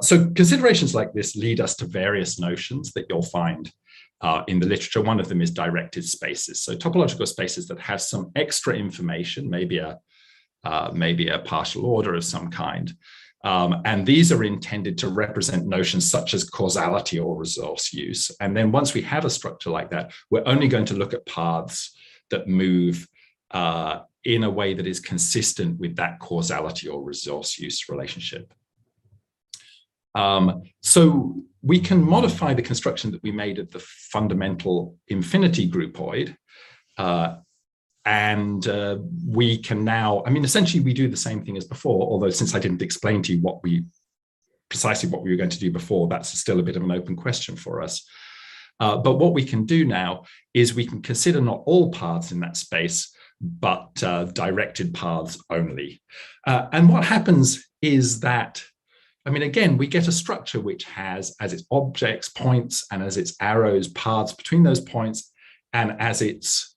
So considerations like this lead us to various notions that you'll find in the literature. One of them is directed spaces. So topological spaces that have some extra information, maybe a partial order of some kind. And these are intended to represent notions such as causality or resource use. And then once we have a structure like that, we're only going to look at paths that move in a way that is consistent with that causality or resource use relationship. So we can modify the construction that we made of the fundamental infinity groupoid. And we can now, essentially we do the same thing as before, although since I didn't explain to you precisely what we were going to do before, that's still a bit of an open question for us. But what we can do now is we can consider not all paths in that space, but directed paths only. And what happens is that, again, we get a structure which has as its objects points and as its arrows paths between those points, and as its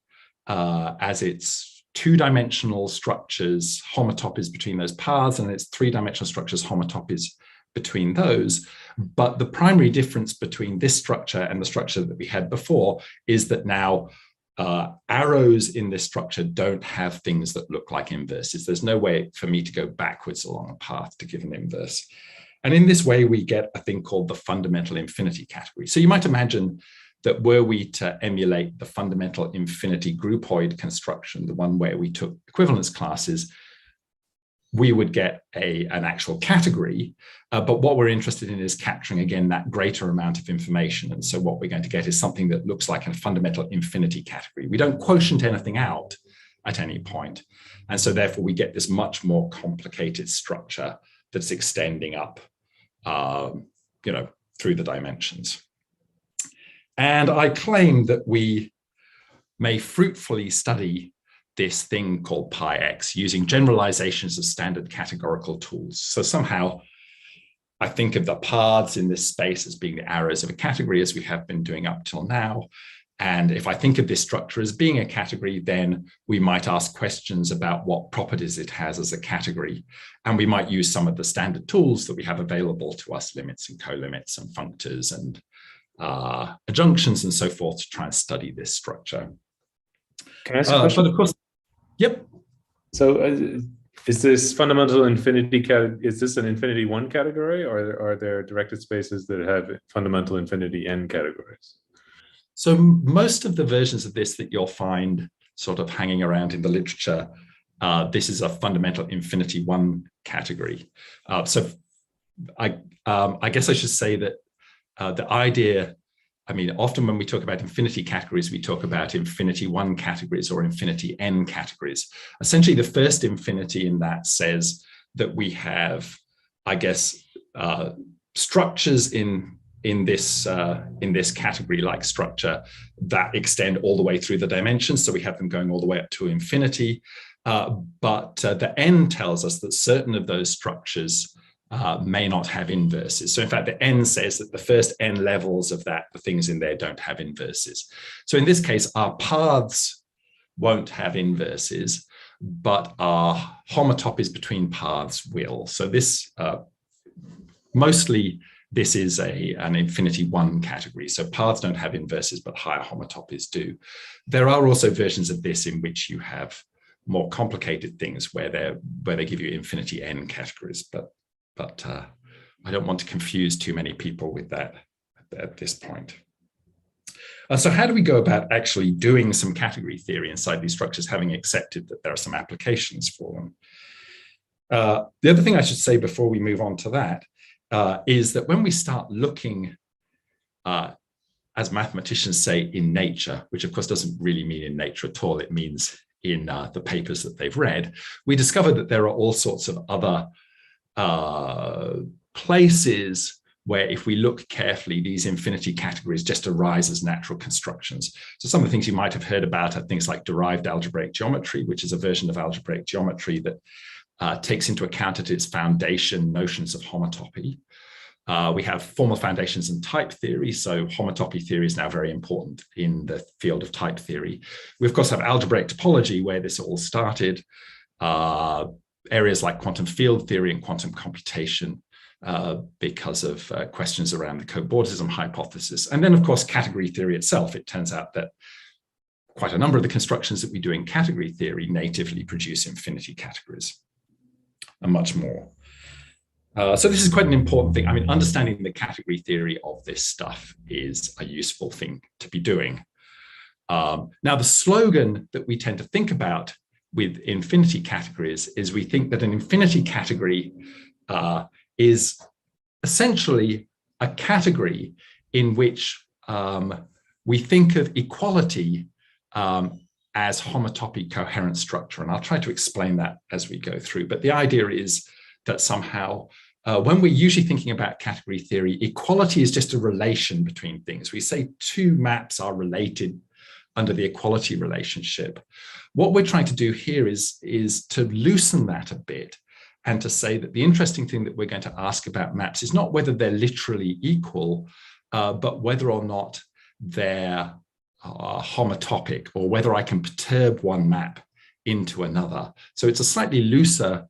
two-dimensional structures homotopies between those paths, and its three-dimensional structures homotopies between those. But the primary difference between this structure and the structure that we had before is that now arrows in this structure don't have things that look like inverses. There's no way for me to go backwards along a path to give an inverse. And in this way, we get a thing called the fundamental infinity category. So you might imagine that were we to emulate the fundamental infinity groupoid construction, the one where we took equivalence classes, we would get an actual category. But what we're interested in is capturing, again, that greater amount of information. And so what we're going to get is something that looks like a fundamental infinity category. We don't quotient anything out at any point. And so therefore, we get this much more complicated structure that's extending up through the dimensions. And I claim that we may fruitfully study this thing called pi x using generalizations of standard categorical tools. So somehow I think of the paths in this space as being the arrows of a category, as we have been doing up till now. And if I think of this structure as being a category, then we might ask questions about what properties it has as a category. And we might use some of the standard tools that we have available to us, limits and colimits and functors and adjunctions and so forth, to try and study this structure. Can I ask a question? But of course, yep. So is this fundamental infinity, is this an infinity one category, or are there directed spaces that have fundamental infinity n categories? So most of the versions of this that you'll find sort of hanging around in the literature, this is a fundamental infinity one category. So I guess I should say that the idea, often when we talk about infinity categories, we talk about infinity one categories or infinity n categories. Essentially, the first infinity in that says that we have, I guess, structures in this category-like structure that extend all the way through the dimensions. So we have them going all the way up to infinity. But the n tells us that certain of those structures may not have inverses. So in fact, the n says that the first n levels of that, the things in there don't have inverses. So in this case, our paths won't have inverses, but our homotopies between paths will. So this, mostly, this is an infinity one category. So paths don't have inverses, but higher homotopies do. There are also versions of this in which you have more complicated things where they give you infinity n categories, but I don't want to confuse too many people with that at this point. So how do we go about actually doing some category theory inside these structures, having accepted that there are some applications for them? The other thing I should say before we move on to that is that when we start looking, as mathematicians say, in nature, which of course doesn't really mean in nature at all, it means in the papers that they've read, we discover that there are all sorts of other places where if we look carefully, these infinity categories just arise as natural constructions. So some of the things you might have heard about are things like derived algebraic geometry, which is a version of algebraic geometry that takes into account at its foundation notions of homotopy. We have formal foundations in type theory. So homotopy theory is now very important in the field of type theory. We, of course, have algebraic topology, where this all started. Areas like quantum field theory and quantum computation, because of questions around the cobordism hypothesis. And then, of course, category theory itself. It turns out that quite a number of the constructions that we do in category theory natively produce infinity categories and much more. So this is quite an important thing. I mean, understanding the category theory of this stuff is a useful thing to be doing. Now, the slogan that we tend to think about with infinity categories is we think that an infinity category is essentially a category in which we think of equality as homotopy coherent structure. And I'll try to explain that as we go through. But the idea is that somehow, when we're usually thinking about category theory, equality is just a relation between things. We say two maps are related under the equality relationship. What we're trying to do here is to loosen that a bit and to say that the interesting thing that we're going to ask about maps is not whether they're literally equal, but whether or not they're homotopic, or whether I can perturb one map into another. So it's a slightly looser,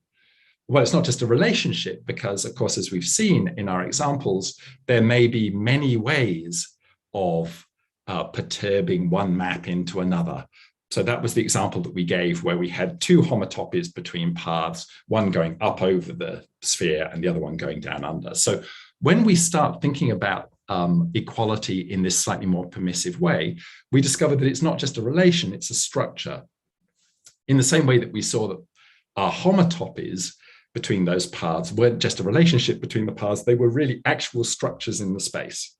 well, it's not just a relationship, because of course, as we've seen in our examples, there may be many ways of perturbing one map into another. So that was the example that we gave where we had two homotopies between paths, one going up over the sphere and the other one going down under. So when we start thinking about equality in this slightly more permissive way, we discover that it's not just a relation, it's a structure. In the same way that we saw that our homotopies between those paths weren't just a relationship between the paths, they were really actual structures in the space.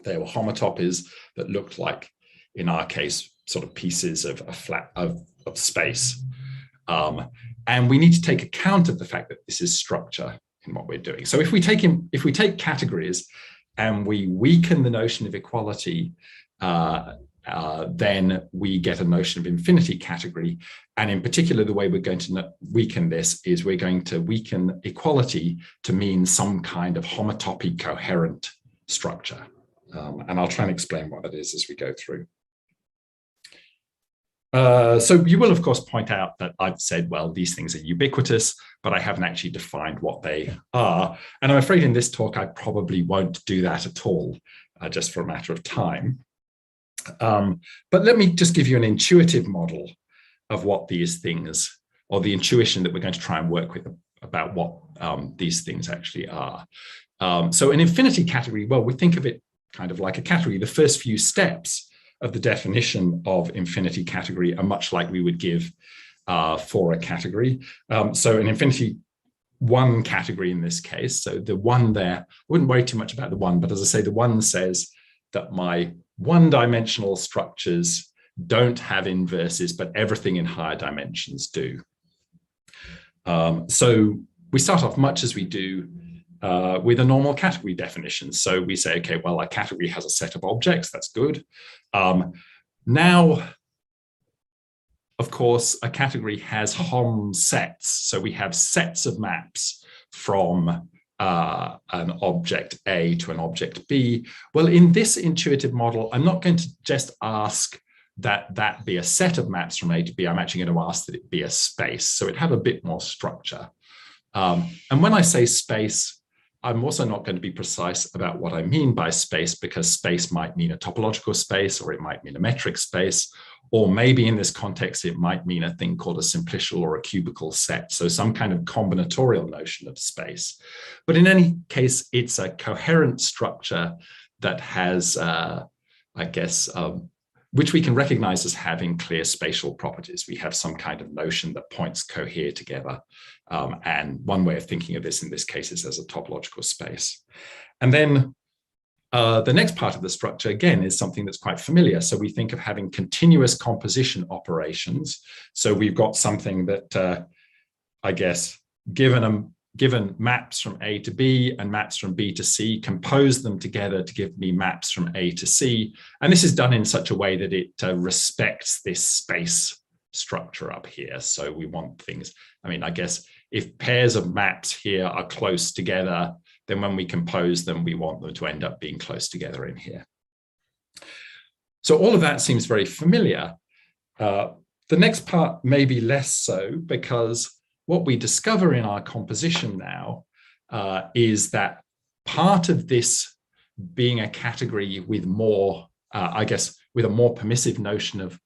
They were homotopies that looked like, in our case, sort of pieces of a flat of space. And we need to take account of the fact that this is structure in what we're doing. So if we take categories and we weaken the notion of equality, then we get a notion of infinity category. And in particular, the way we're going to weaken this is we're going to weaken equality to mean some kind of homotopy coherent structure. And I'll try and explain what that is as we go through. So you will, of course, point out that I've said, well, these things are ubiquitous, but I haven't actually defined what they are. And I'm afraid in this talk, I probably won't do that at all, just for a matter of time. But let me just give you an intuitive model of what these things, or the intuition that we're going to try and work with about what these things actually are. So an infinity category, well, we think of it kind of like a category. The first few steps of the definition of infinity category are much like we would give for a category. So an infinity one category in this case, so the one there, I wouldn't worry too much about the one, but as I say, the one says that my one-dimensional structures don't have inverses, but everything in higher dimensions do. So we start off much as we do with a normal category definition. So we say, okay, well, a category has a set of objects, that's good. Now, of course, a category has Hom sets. So we have sets of maps from an object A to an object B. Well, in this intuitive model, I'm not going to just ask that that be a set of maps from A to B. I'm actually going to ask that it be a space. So it have a bit more structure. And when I say space, I'm also not going to be precise about what I mean by space, because space might mean a topological space, or it might mean a metric space, or maybe in this context, it might mean a thing called a simplicial or a cubical set. So some kind of combinatorial notion of space. But in any case, it's a coherent structure that has, I guess, which we can recognize as having clear spatial properties. We have some kind of notion that points cohere together. And one way of thinking of this in this case is as a topological space. And then the next part of the structure, again, is something that's quite familiar. So we think of having continuous composition operations. So we've got something that, I guess, given maps from A to B and maps from B to C, compose them together to give me maps from A to C. And this is done in such a way that it respects this space structure up here. So we want things, I mean, I guess if pairs of maps here are close together, then when we compose them, we want them to end up being close together in here. So all of that seems very familiar. The next part may be less so, because what we discover in our composition now is that part of this being a category with more, I guess, with a more permissive notion of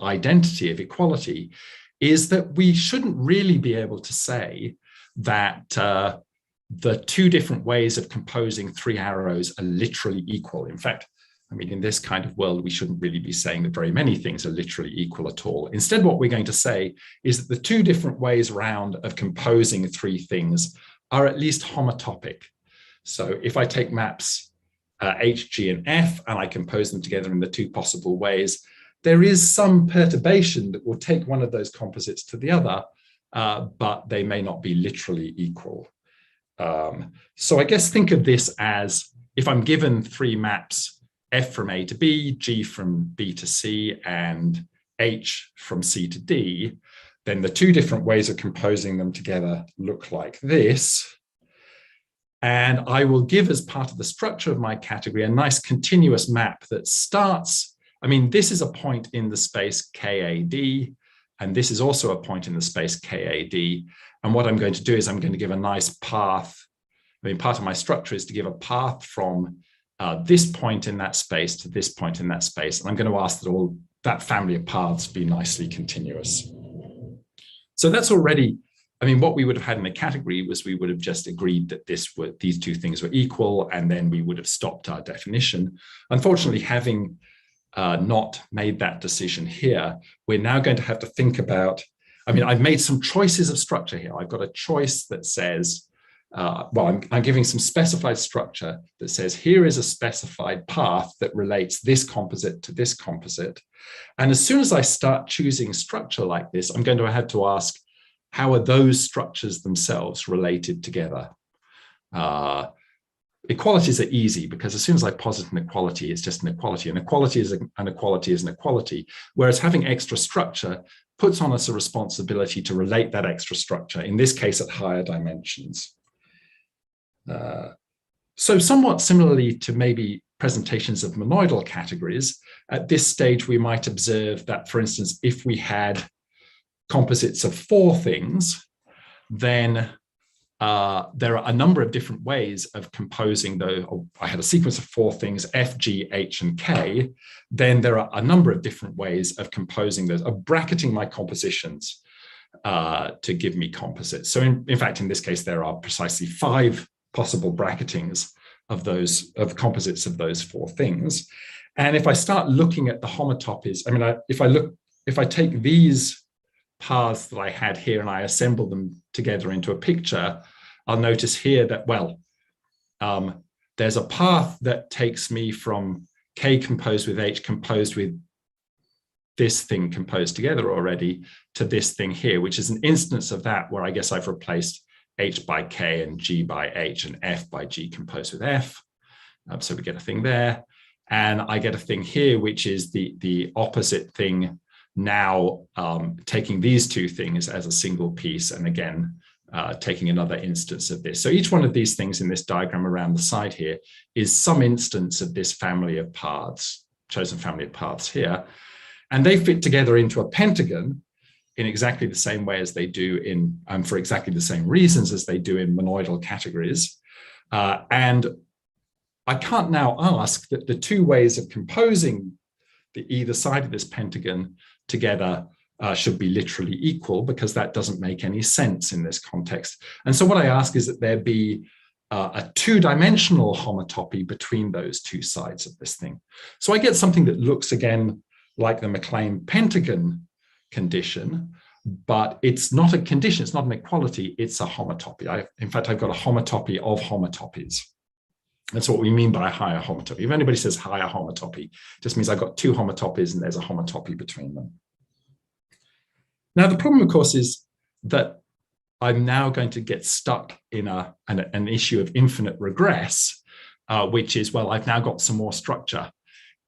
identity, of equality, is that we shouldn't really be able to say that the two different ways of composing three arrows are literally equal. In fact, I mean, in this kind of world, we shouldn't really be saying that very many things are literally equal at all. Instead, what we're going to say is that the two different ways round of composing three things are at least homotopic. So if I take maps H, G, and F, and I compose them together in the two possible ways, there is some perturbation that will take one of those composites to the other, but they may not be literally equal. So I guess think of this as, if I'm given three maps, F from A to B, G from B to C, and H from C to D, then the two different ways of composing them together look like this. And I will give, as part of the structure of my category, a nice continuous map that starts, I mean, this is a point in the space KAD, and this is also a point in the space KAD. And what I'm going to do is I'm going to give a nice path. I mean, part of my structure is to give a path from this point in that space to this point in that space. And I'm going to ask that all that family of paths be nicely continuous. So that's already, I mean, what we would have had in the category was we would have just agreed that these two things were equal, and then we would have stopped our definition. Unfortunately, having not made that decision here, we're now going to have to think about, I mean, I've made some choices of structure here. I've got a choice that says, well, I'm giving some specified structure that says, here is a specified path that relates this composite to this composite. And as soon as I start choosing structure like this, I'm going to have to ask, how are those structures themselves related together? Equalities are easy, because as soon as I posit an equality, it's just an equality. An equality is an equality is an equality. Whereas having extra structure puts on us a responsibility to relate that extra structure, in this case at higher dimensions. So somewhat similarly to maybe presentations of monoidal categories, at this stage we might observe that, for instance, if we had composites of four things, then there are a number of different ways of composing those. I had a sequence of four things, F, G, H, and K. Then there are a number of different ways of composing those, of bracketing my compositions to give me composites. So in fact, in this case, there are precisely 5 possible bracketings of composites of those four things. And if I start looking at the homotopies, I mean, if I take these paths that I had here and I assemble them together into a picture, I'll notice here that, well, there's a path that takes me from K composed with H composed with this thing composed together already to this thing here, which is an instance of that where I guess I've replaced H by K and G by H and F by G composed with F. So we get a thing there. And I get a thing here, which is the opposite thing, now taking these two things as a single piece, and again, taking another instance of this. So each one of these things in this diagram around the side here is some instance of this family of paths, chosen family of paths here. And they fit together into a pentagon in exactly the same way as they do in, for exactly the same reasons as they do in monoidal categories. And I can't now ask that the two ways of composing either side of this pentagon together should be literally equal, because that doesn't make any sense in this context. And so what I ask is that there be a two-dimensional homotopy between those two sides of this thing. So I get something that looks again like the MacLane pentagon condition, but it's not a condition, it's not an equality, it's a homotopy. In fact, I've got a homotopy of homotopies. That's what we mean by a higher homotopy. If anybody says higher homotopy, it just means I've got two homotopies and there's a homotopy between them. Now, the problem, of course, is that I'm now going to get stuck in an issue of infinite regress, which is, well, I've now got some more structure,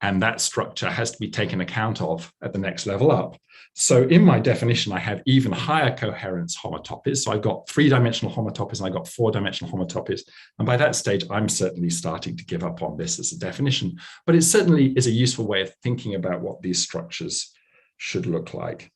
and that structure has to be taken account of at the next level up. So in my definition, I have even higher coherence homotopies. So I've got 3-dimensional homotopies and I've got 4-dimensional homotopies. And by that stage, I'm certainly starting to give up on this as a definition, but it certainly is a useful way of thinking about what these structures should look like.